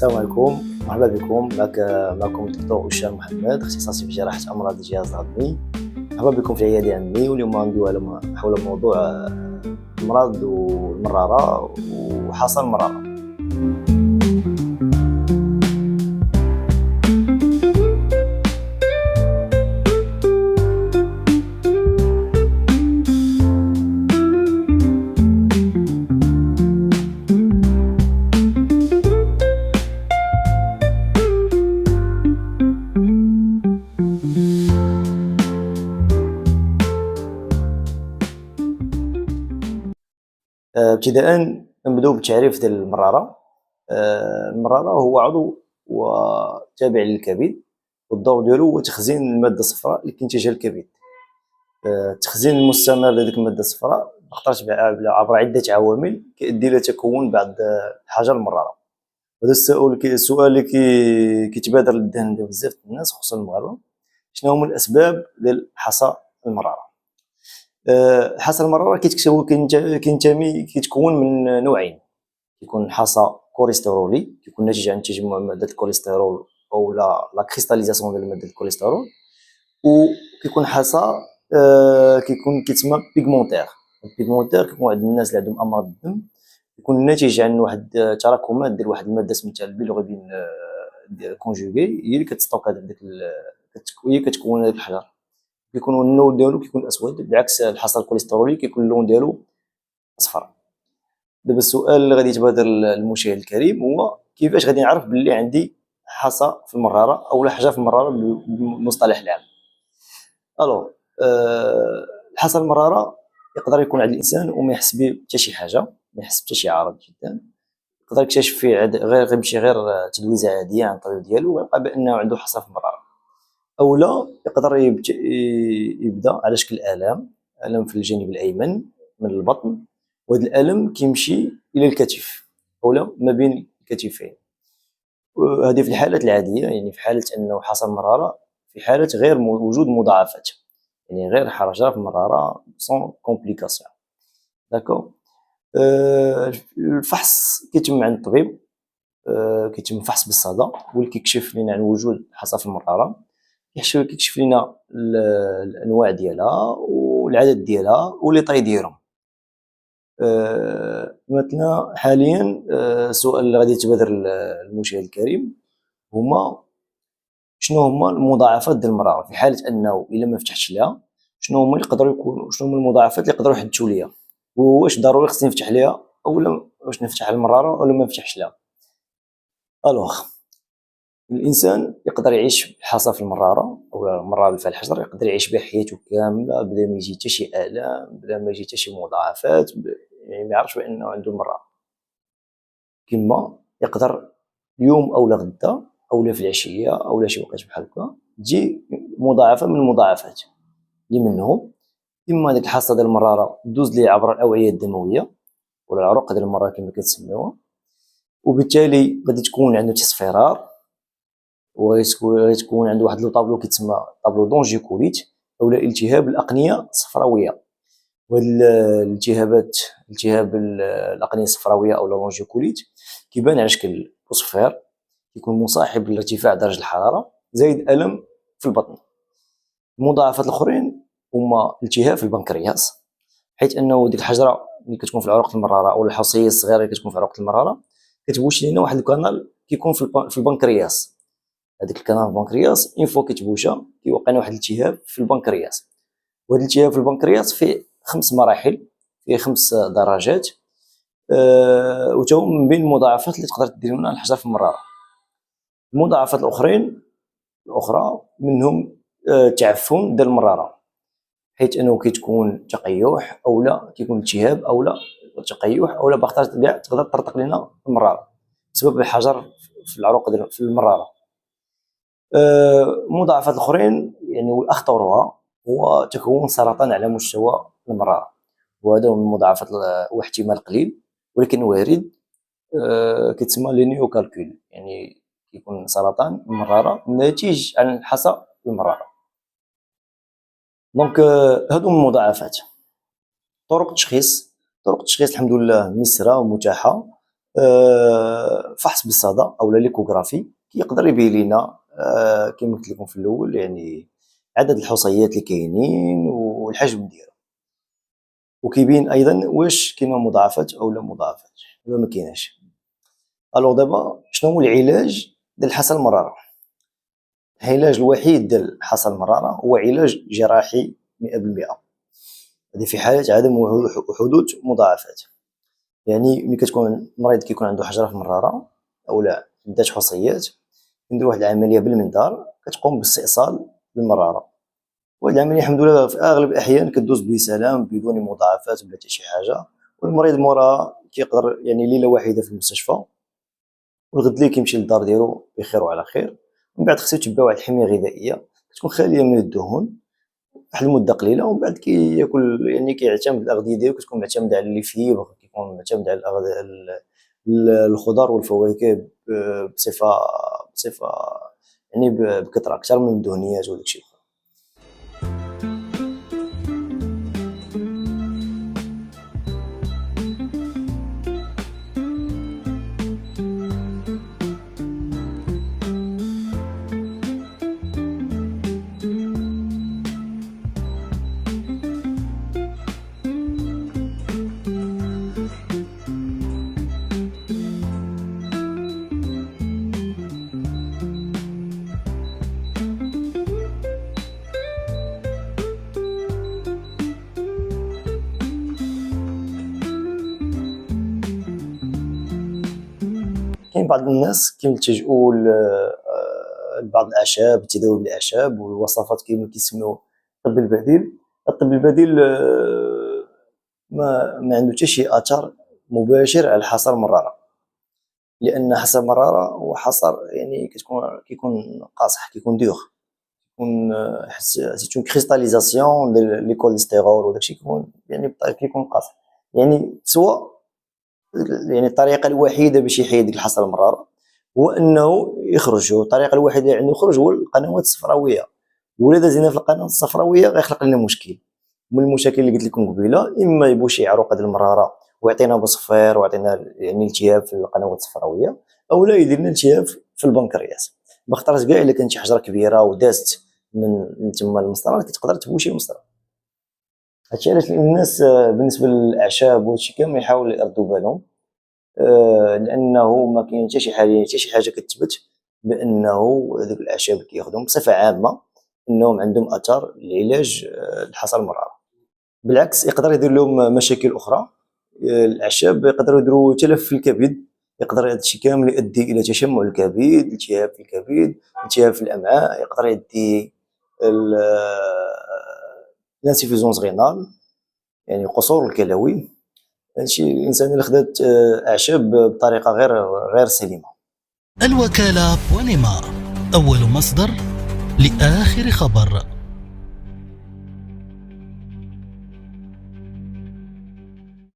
السلام عليكم، مرحبا بكم. معكم الدكتور أشار محمد، اختصاصي في جراحة أمراض الجهاز الهضمي. مرحبا بكم في عيادة عمي، واليوم غندويو حول موضوع أمراض المرارة وحصى المرارة. ابتداء نبداو بتعريف ديال المرارة. المرارة هو عضو وتابع للكبد، والدور ديالو هو تخزين المادة الصفراء اللي كينتجها الكبد. التخزين المستمر لهذيك المادة الصفراء اخترت عبر عدة عوامل كيؤدي إلى تكون بعض الحاجة المرارة. هذا السؤال اللي كيتبادر للذهن ديال بزاف الناس خصوصا المغاربة: شنو هما الأسباب ديال حصى المرارة؟ حصى المرارة كيتكون من نوعين. كيكون حصى كوليسترولي، كيكون ناتج عن تجمع مادة الكوليسترول أو لا كريستاليزاسيون ديال مادة الكوليسترول، وكيكون حصى كيتسمى بيغمونتير. البيغمونتير كيكون عند الناس اللي عندهم أمراض الدم، كيكون ناتج عن واحد تراكمات ديال واحد المادة سميتها البيلروبين كونجوغي، هي اللي كتستوكا ديك هي كتكون هذاك الحجر. كيكون اللون ديالو كيكون اسود، بعكس الحصى الكوليسترولي كيكون اللون ديالو اصفر. دابا السؤال اللي غادي يتبادر للمشاهد الكريم هو: كيفاش غادي نعرف بلي عندي حصى في المراره او حاجه في المراره بالمصطلح العام؟ الو الحصى المراره يقدر يكون عند الانسان وما يحس به حتى شي حاجه، ما يحس حتى شي عارض جدا، يقدر يكتشف فيه غير يمشي غير تدويزه عاديه عن الطبيب ديالو ويلقى بانه عنده حصى في المراره. او لا، يقدر يبدا على شكل الم في الجانب الايمن من البطن، وهذا الالم كيمشي الى الكتف او لا ما بين الكتفين. هذه في الحالات العاديه، يعني في حاله انه حصل مراره، في حاله غير وجود مضاعفات، يعني غير حرجه في المراره سون كومبليكاسيون. داكو. الفحص كيتم عند الطبيب، كيتم فحص بالصدى واللي كيكشف لنا عن وجود حصى في المراره، كيكشف لنا الانواع ديالها والعدد ديالها ولي طاي ديالهم. مثلا حاليا السؤال اللي غادي يتبادر للمشاهد الكريم هما: شنو هما المضاعفات ديال المراره في حاله انه الا ما فتحتش ليها؟ شنو هما المضاعفات اللي يقدروا يحدثوا ليا؟ واش ضروري خصني نفتح ليها اولا واش نفتح المراره ولا ما نفتحش ليها؟ الوغ الانسان يقدر يعيش بحصى في المراره او المراره اللي فيها الحجر، يقدر يعيش بها حياته كامله بلا ما يجي حتى شي الام، بلا ما يجي حتى شي مضاعفات، يعني ما يعرفش بانه عنده المراره. كما يقدر اليوم اولا غدا اولا في العشيه اولا شي وقت بحال هكا تجي مضاعفه من المضاعفات اللي منهم: اما ديك الحصى ديال المراره دوز ليه عبر الاوعيه الدمويه ولا العروق ديال المراره كما كتسميوها، وبالتالي غادي تكون عنده تصفيرار، وغيتكون عنده واحد لو طابلو كيتسمى طابلو دونجيكوليت اولا التهاب الاقنيه الصفراويه. وهاد التهاب الاقنيه الصفراويه او لونجيكوليت كيبان على شكل بوصفير، كيكون مصاحب لارتفاع درجه الحراره زايد الم في البطن. المضاعفات الاخرين هما التهاب في البنكرياس، حيث انه ديك الحجره اللي كتكون في العروق المراره او الحصيه الصغيره اللي كتكون في عروق المراره كتبوش لينا واحد الكانال كيكون في البنكرياس. هذاك الكانال البنكرياس اون فوا كيتبوشا كيوقع لنا واحد الالتهاب في البنكرياس، وهذا الالتهاب في البنكرياس فيه 5 مراحل، فيه 5 درجات، وتاهم من بين المضاعفات اللي تقدر دير لنا الحجر في المراره. المضاعفات الاخرى منهم تعفن ديال المراره، حيث انه كيتكون تقيح اولا كيكون التهاب اولا تقيح اولا باختار كاع تقدر تطرطق لنا المراره بسبب الحجر في العروق ديال في المراره. المضاعفات الاخرين يعني والاخطرها هو تكون سرطان على مستوى المراره، وهذا من المضاعفات هو احتمال قليل ولكن وارد، كيتسمى لي نيوكالكول، يعني كيكون سرطان المراره ناتج عن الحصى المراره. دونك هادو من المضاعفات. طرق التشخيص الحمد لله مسرة ومتاحه. فحص بالصدى او ليكوغرافي يقدر يبين لنا كما قلت لكم في الاول يعني عدد الحصيات اللي كاينين والحجم ديالها، وكيبين ايضا واش كاينه مضاعفات او لا مضاعفات ولا ما كايناش. الوغ دابا شنو هو العلاج ديال الحصى المراره؟ العلاج الوحيد ديال الحصى المراره هو علاج جراحي 100%. هذه في حاله عدم حدوث مضاعفات. يعني ملي كتكون المريض كيكون عنده حجره في المراره او لا عده حصيات، كندير واحد العمليه بالمنظار كتقوم باستئصال المراره، وهاد العمليه الحمد لله في اغلب الاحيان كدوز بسلام بدون مضاعفات بلا حتى شي حاجه، والمريض موراها كيقدر يعني ليله واحده في المستشفى والغد ليه كيمشي للدار ديالو بخير وعلى خير. ومن بعد خصو يتبع واحد الحميه غذائيه كتكون خاليه من الدهون واحد المده قليله، ومن بعد كياكل يعني كيعتمد الاغذيه ديالو كتكون معتمده على لي فيبر، كيكون معتمد على الخضار والفواكه بصفه يعني بكثره اكثر من الدهنيات وداكشي الاخر. كاين بعض الناس كيلتجؤوا لبعض الاعشاب، التداوي بالاعشاب والوصفات كما كيسميو الطب البديل. الطب البديل ما عنده حتى شي اثر مباشر على الحصى المراره، لان حصى المراره هو حصى يعني كيكون قاصح، كيكون دوغ، كيكون سيت اون كريستاليزاسيون ديال لي كوليسترول وداكشي كيكون قاصح. يعني سواء يعني الطريقه الوحيده باش يحيد ديك الحصى المراره هو انه يخرج، الطريقه الوحيده اللي عنده يخرج هو القنوات الصفراويه، ولا دازينا في القناه الصفراويه غيخلق لنا مشكل من المشاكل اللي قلت لكم قبيله، اما يبوشي عروق ديال المراره ويعطينا بصفير ويعطينا يعني التهاب في القنوات الصفراويه، او لا يدير لنا التهاب في البنكرياس. بخطرات كاع الا كانت شي حجره كبيره ودازت من تما المسطره كتقدر تبوشي المسطره. هادشي علاش الناس بالنسبه للاعشاب وهادشي كامل يحاولوا يردوا بالهم، لانه ما كاين حتى شي حاجه كتثبت بانه هذوك الاعشاب اللي كياخذهم بصفه عامه انهم عندهم اثر لعلاج الحصى المراره. بالعكس يقدر يدير لهم مشاكل اخرى. الاعشاب يقدروا يديروا تلف في الكبد، يقدر هذا الشيء كامل يؤدي الى تشمع الكبد، التهاب في الكبد، التهاب في الامعاء، يقدر يؤدي لانسيفيزونس غينال يعني قصور الكلوي. هادشي الانسان اللي خدات اعشاب بطريقه غير سليمه. الوكاله بونيما، اول مصدر لاخر خبر.